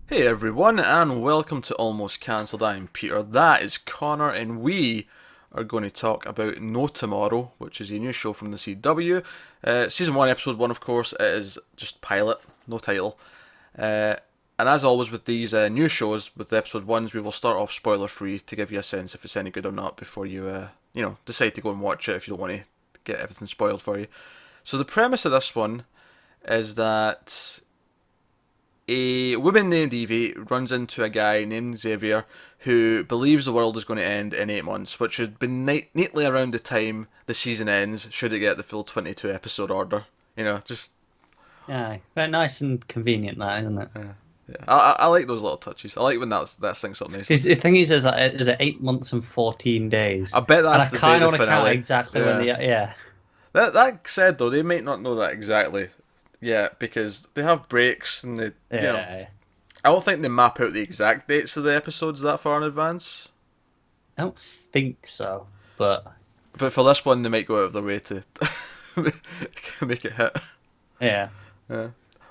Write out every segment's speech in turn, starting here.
Hey everyone, and welcome to Almost Cancelled. I'm Peter, that is Connor, and we are going to talk about No Tomorrow, which is a new show from the CW. Season 1, Episode 1, of course, it is just pilot, no title. And as always with these new shows, with the Episode 1s, we will start off spoiler free to give you a sense if it's any good or not before you, decide to go and watch it if you don't want to get everything spoiled for you. So the premise of this one is that a woman named Evie runs into a guy named Xavier who believes the world is going to end in 8 months, which had been neatly around the time the season ends, should it get the full 22 episode order. Just. Yeah, very nice and convenient, that isn't it? Yeah. I like those little touches. I like when that's thing's up nicely. Because the thing is, 8 months and 14 days, I bet and I that's the day kind of of the want to count finale. exactly Yeah. when the yeah. That said, though, they might not know that exactly yet because they have breaks and they, Yeah, I don't think they map out the exact dates of the episodes that far in advance. I don't think so, but But for this one, they might go out of their way to make it hit. yeah, Yeah.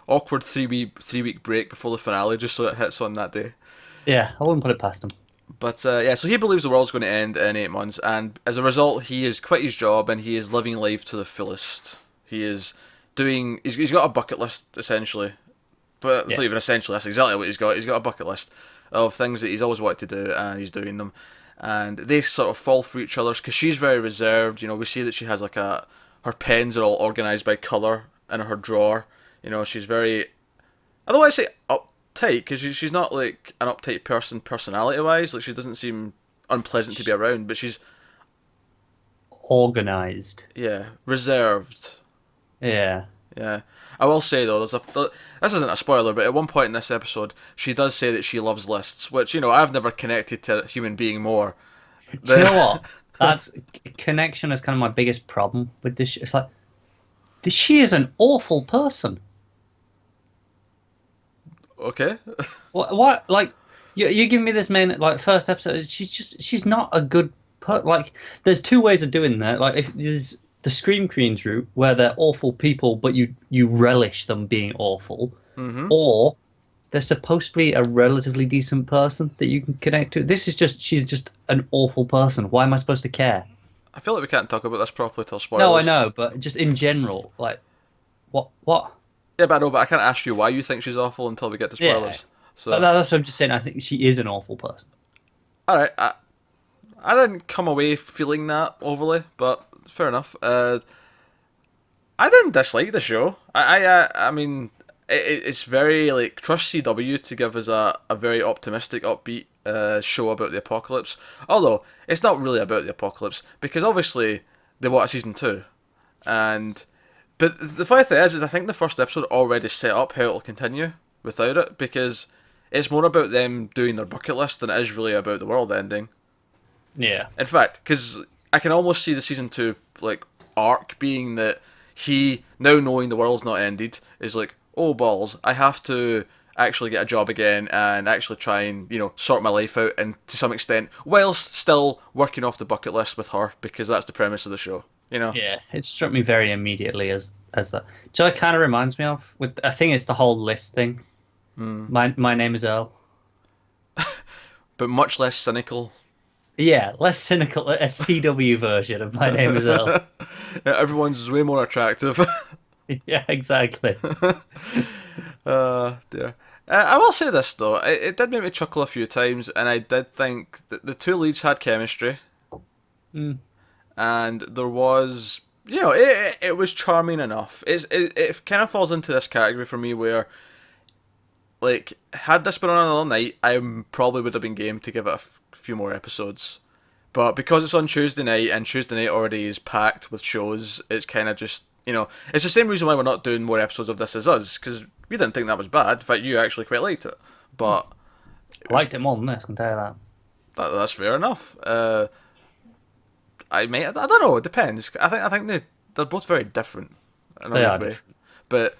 Awkward three week break before the finale, just so it hits on that day. yeah, I wouldn't put it past him. But yeah, so he believes the world's going to end in 8 months, and as a result, he has quit his job and he is living life to the fullest. He is doing. He's got a bucket list essentially, but it's Yeah, not even essentially. That's exactly what he's got. He's got a bucket list of things that he's always wanted to do, and he's doing them. And they sort of fall for each other because she's very reserved. We see that she has like her pens are all organized by color in her drawer. She's very. I don't want to say uptight because she's not like an uptight person personality wise. Like she doesn't seem unpleasant to be around, but she's organized. yeah reserved. Yeah, Yeah, I will say though, this isn't a spoiler, but at one point in this episode, she does say that she loves lists, which I've never connected to a human being more. do you know what? That's connection is kind of my biggest problem with this. It's like she is an awful person. Okay. What like you give me this main like first episode? She's not a good like. There's two ways of doing that. Like if there's the Scream Queens route where they're awful people, but you relish them being awful, or they're supposed to be a relatively decent person that you can connect to. This is just she's just an awful person. Why am I supposed to care? I feel like we can't talk about this properly till No, I spoilers. know, but just in general, like what? Yeah, but I know, but I can't ask you why you think she's awful until we get to Yeah, spoilers. but So, that's what I'm just saying. I think she is an awful person. all right, I didn't come away feeling that overly, but fair enough. I didn't dislike the show. I mean, it's very like trust CW to give us a very optimistic, upbeat show about the apocalypse. Although it's not really about the apocalypse because obviously they want a season 2, and but the funny thing is I think the first episode already set up how it'll continue without it because it's more about them doing their bucket list than it is really about the world ending. Yeah, In fact, because I can almost see the season 2 like arc being that he now knowing the world's not ended is like, oh balls, I have to actually get a job again and actually try and sort my life out, and to some extent whilst still working off the bucket list with her because that's the premise of the show. yeah. It struck me very immediately as that. So it kind of reminds me of with I think it's the whole list thing. My name is Earl. But much less cynical. Yeah, less cynical, a CW version of My Name Is Earl. Everyone's way more attractive. Yeah, exactly. Dear. I will say this though, it did make me chuckle a few times, and I did think that the two leads had chemistry, Mm. and there was, it was charming enough. It kind of falls into this category for me where, like, had this been on another night, I probably would have been game to give it a few more episodes. But because it's on Tuesday night, and Tuesday night already is packed with shows, it's kind of just, it's the same reason why we're not doing more episodes of This Is Us, because we didn't think that was bad. In fact, you actually quite liked it. But I liked it more than this, I can tell you that. that's fair enough. I don't know, it depends. I think they're both very different in a They are weird way. different. But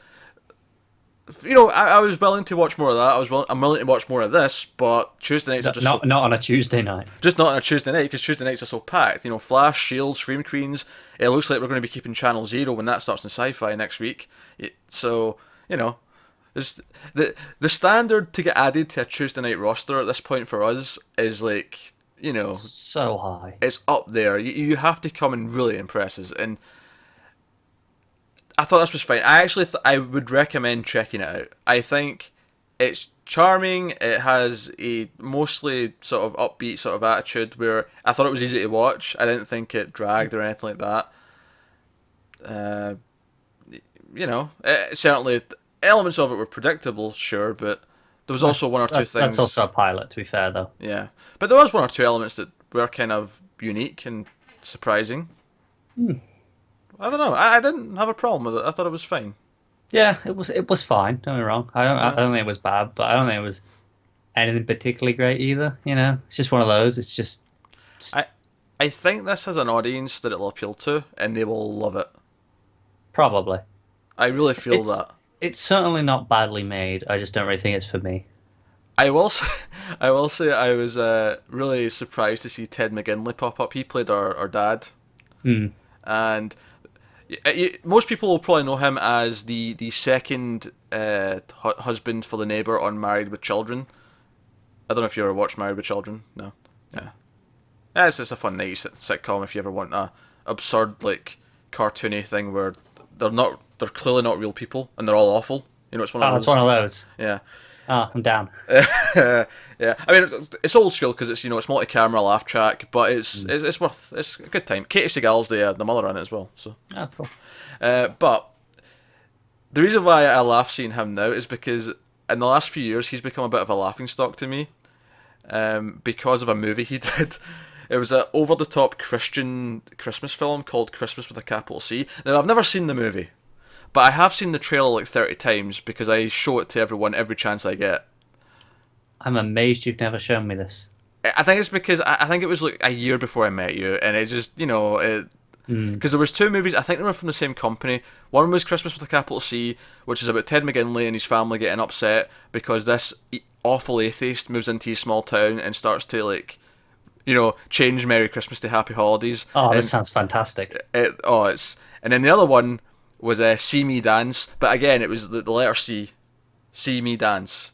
I was willing to watch more of that. I'm willing to watch more of this, but Tuesday nights are just so, Not on a Tuesday night. just not on a Tuesday night because Tuesday nights are so packed. Flash, Shield, Scream Queens. It looks like we're going to be keeping Channel Zero when that starts in Sci-Fi next week. So There's, the standard to get added to a Tuesday night roster at this point for us is like, So high. it's up there. You have to come and really impress us, and I thought this was fine. I actually I would recommend checking it out. I think it's charming. It has a mostly sort of upbeat sort of attitude where I thought it was easy to watch. I didn't think it dragged or anything like that. Certainly elements of it were predictable, sure, but there was also one or two things. That's also a pilot, to be fair, though. Yeah, but there was one or two elements that were kind of unique and surprising. I don't know. I didn't have a problem with it. I thought it was fine. Yeah, it was fine. Don't get me wrong. I don't think it was bad, but I don't think it was anything particularly great either. It's just one of those. It's just. I think this has an audience that it'll appeal to, and they will love it. Probably. I really feel that. It's certainly not badly made. I just don't really think it's for me. I will say I was really surprised to see Ted McGinley pop up. He played our dad, and most people will probably know him as the second husband for the neighbour on Married with Children. I don't know if you ever watched Married with Children. No. Yeah, it's just a fun, nice sitcom if you ever want a absurd, like, cartoony thing where they're clearly not real people and they're all awful. It's one of those. It's one of those. Yeah. I'm down. Yeah. I mean, it's old school because it's it's multi-camera laugh track, but it's a good time. Katie Seagal's the mother on it as well. So. Oh, cool. But the reason why I laugh seeing him now is because in the last few years he's become a bit of a laughingstock to me, because of a movie he did. It was an over-the-top Christian Christmas film called Christmas with a capital C. Now, I've never seen the movie, but I have seen the trailer like 30 times because I show it to everyone every chance I get. I'm amazed you've never shown me this. I think it's because I think it was like a year before I met you, and it just, because there was two movies, I think they were from the same company. One was Christmas with a capital C, which is about Ted McGinley and his family getting upset because this awful atheist moves into his small town and starts to, like, change Merry Christmas to Happy Holidays. Oh, that sounds fantastic. And then the other one was See Me Dance, but again, it was the letter C, See Me Dance.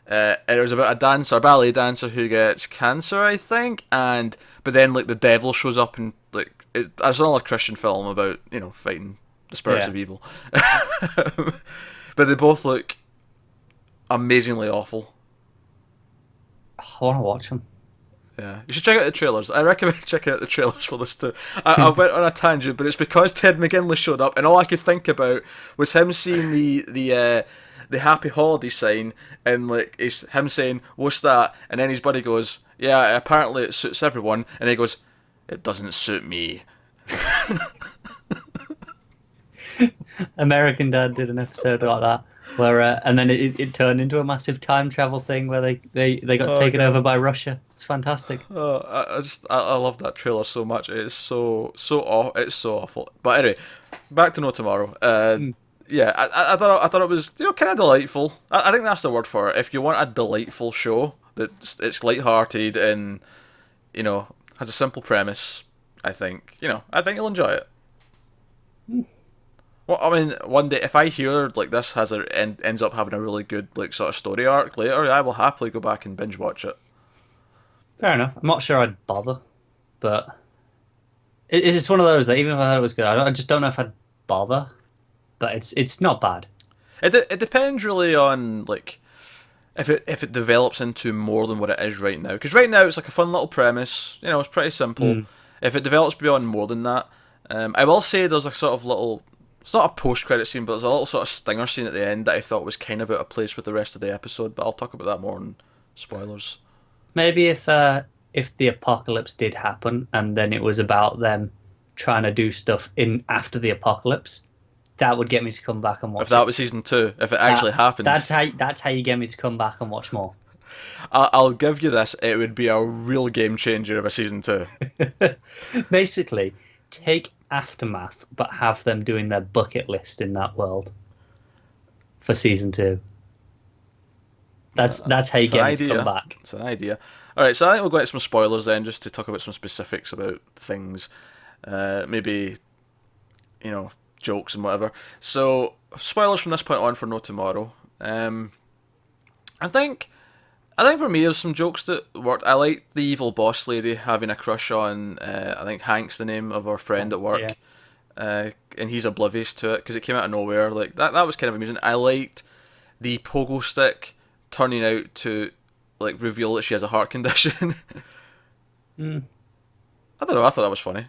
And it was about a ballet dancer who gets cancer, I think, but then, like, the devil shows up and, like, it's another Christian film about, fighting the spirits of evil. But they both look amazingly awful. I want to watch them. Yeah, you should check out the trailers. I recommend checking out the trailers for this too. I went on a tangent, but it's because Ted McGinley showed up, and all I could think about was him seeing the Happy Holiday sign, and, like, it's him saying, "What's that?" And then his buddy goes, "Yeah, apparently it suits everyone," and he goes, "It doesn't suit me." American Dad did an episode like that. Where and then it turned into a massive time travel thing where they got taken over by Russia. It's fantastic. Oh, I love that trailer so much. It's so awful. But anyway, back to No Tomorrow. Yeah, I thought it was kind of delightful. I think that's the word for it. If you want a delightful show it's lighthearted and has a simple premise, I think you'll enjoy it. Well, I mean, one day if I hear like this ends up having a really good like sort of story arc later, I will happily go back and binge watch it. Fair enough. I'm not sure I'd bother, but it's just one of those that even if I thought it was good, I just don't know if I'd bother. But it's not bad. It depends really on like if it develops into more than what it is right now. Because right now it's like a fun little premise. It's pretty simple. If it develops beyond more than that, I will say there's a sort of little. It's not a post-credit scene, but there's a little sort of stinger scene at the end that I thought was kind of out of place with the rest of the episode, but I'll talk about that more in spoilers. Maybe if the apocalypse did happen and then it was about them trying to do stuff in after the apocalypse, that would get me to come back and watch. If that was season 2, if it actually happens, that's how you get me to come back and watch more. I'll give you this: it would be a real game changer of a season 2. Basically, take Aftermath, but have them doing their bucket list in that world for season 2. That's how you get me to come back. It's an idea. All right, so I think we'll go into some spoilers then, just to talk about some specifics about things, maybe jokes and whatever. So spoilers from this point on for No Tomorrow. I think for me there's some jokes that worked. I liked the evil boss lady having a crush on I think Hank's the name of our friend at Yeah. work, and he's oblivious to it because it came out of nowhere. Like that was kind of amusing. I liked the pogo stick turning out to like reveal that she has a heart condition. Mm. I don't know. I thought that was funny.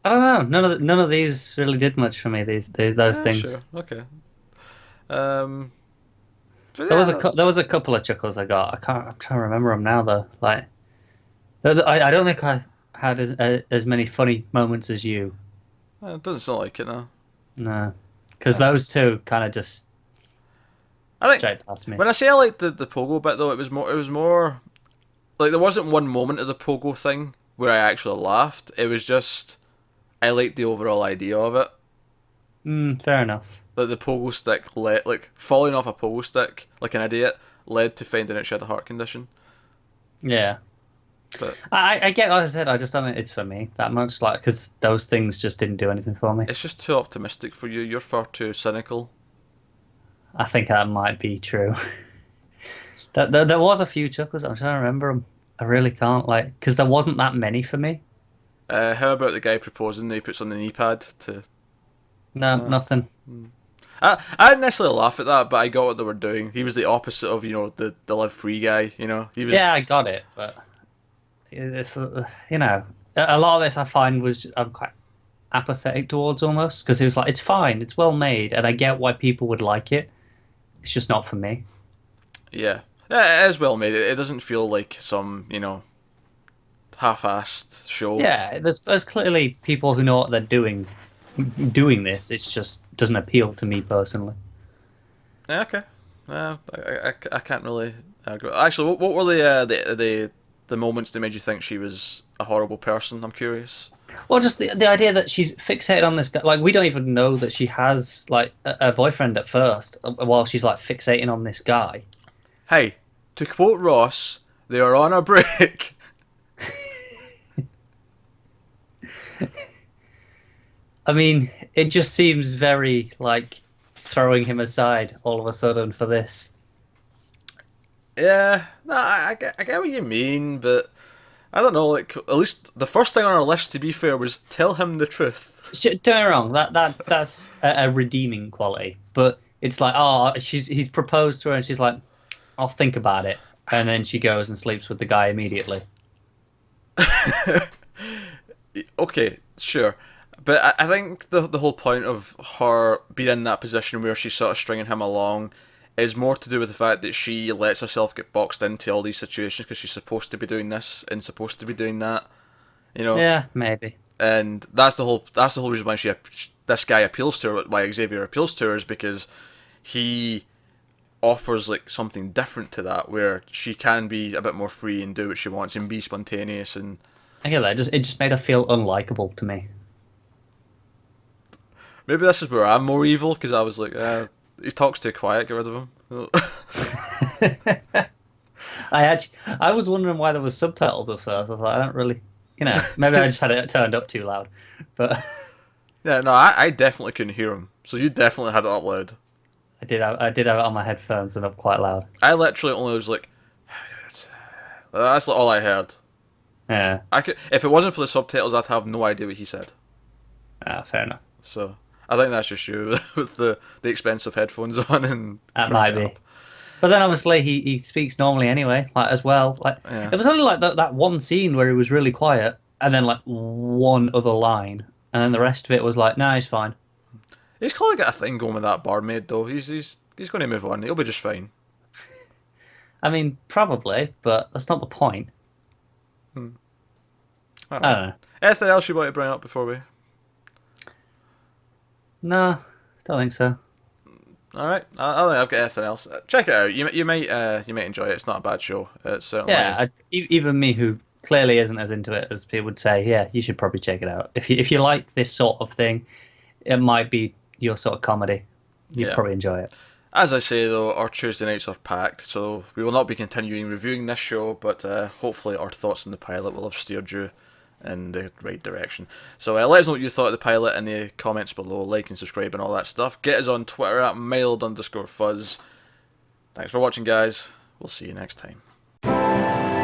I don't know. None of these really did much for me. Those Sure. things. Okay. Um. But There yeah. was a couple of chuckles I got. I'm trying to remember them now though. Like I don't think I had as many funny moments as you. It doesn't sound like it now. No, because those two kind of just I think straight past me. when I say I liked the pogo bit though, it was more like there wasn't one moment of the pogo thing where I actually laughed. It was just I liked the overall idea of it. Fair enough. Like the pogo stick like falling off a pogo stick like an idiot led to finding out she had a heart condition. Yeah. But I get, like I said, I just don't think it's for me that much, like, because those things just didn't do anything for me. it's just too optimistic for you. You're far too cynical. I think that might be true. There was a few chuckles. I'm trying to remember them. I really can't, like, because there wasn't that many for me. How about the guy proposing that he puts on the knee pad to? No, nothing. I didn't necessarily laugh at that, but I got what they were doing. He was the opposite of the live free guy. He was. Yeah, I got it, but it's a lot of this I find I'm quite apathetic towards almost because it was like it's fine, it's well made, and I get why people would like it. It's just not for me. Yeah, yeah, it is well made. It doesn't feel like some half-assed show. Yeah, there's clearly people who know what they're doing this. It's just doesn't appeal to me personally. Yeah, okay. I can't really argue. Actually, what were the moments that made you think she was a horrible person? I'm curious. Well, just the idea that she's fixated on this guy. Like, we don't even know that she has like a boyfriend at first, while she's like fixating on this guy. Hey, to quote Ross, they are on a break. I mean, it just seems very like throwing him aside all of a sudden for this. Yeah, no, I get what you mean, but I don't know. Like, at least the first thing on our list, to be fair, was tell him the truth. Don't get me wrong, that's a redeeming quality. But it's like, oh, he's proposed to her, and she's like, I'll think about it, and then she goes and sleeps with the guy immediately. Okay, sure. But I think the whole point of her being in that position where she's sort of stringing him along is more to do with the fact that she lets herself get boxed into all these situations because she's supposed to be doing this and supposed to be doing that, Yeah, maybe. And that's the whole reason why this guy appeals to her, why Xavier appeals to her, is because he offers like something different to that, where she can be a bit more free and do what she wants and be spontaneous. And I get that. It just made her feel unlikable to me. maybe this is where I'm more evil, because I was like, he talks too quiet, get rid of him. I was wondering why there was subtitles at first. I was like, I don't really, maybe I just had it turned up too loud. But Yeah, no, I definitely couldn't hear him. So you definitely had it up loud. I did have it on my headphones and up quite loud. I literally only was like, that's all I heard. Yeah. If it wasn't for the subtitles, I'd have no idea what he said. Fair enough. So I think that's just you with the expensive headphones on and That might cranking be. up. But then obviously he speaks normally anyway, like as well. Like Yeah. it was only like that one scene where he was really quiet, and then like one other line, and then the rest of it was like, no, he's fine. He's clearly got a thing going with that barmaid though. He's going to move on. He'll be just fine. I mean, probably, but that's not the point. I don't know. Anything else you want to bring up before we? No, don't think so. All right, I don't think I've got anything else. Check it out. You might enjoy it. It's not a bad show. It's certainly. Yeah, even me, who clearly isn't as into it as people would say, yeah, you should probably check it out. If you like this sort of thing, it might be your sort of comedy. You'd probably enjoy it. As I say though, our Tuesday nights are packed, so we will not be continuing reviewing this show, but hopefully our thoughts on the pilot will have steered you in the right direction. So let us know what you thought of the pilot in the comments below, like and subscribe and all that stuff. Get us on Twitter at mild_fuzz. Thanks for watching, guys. We'll see you next time.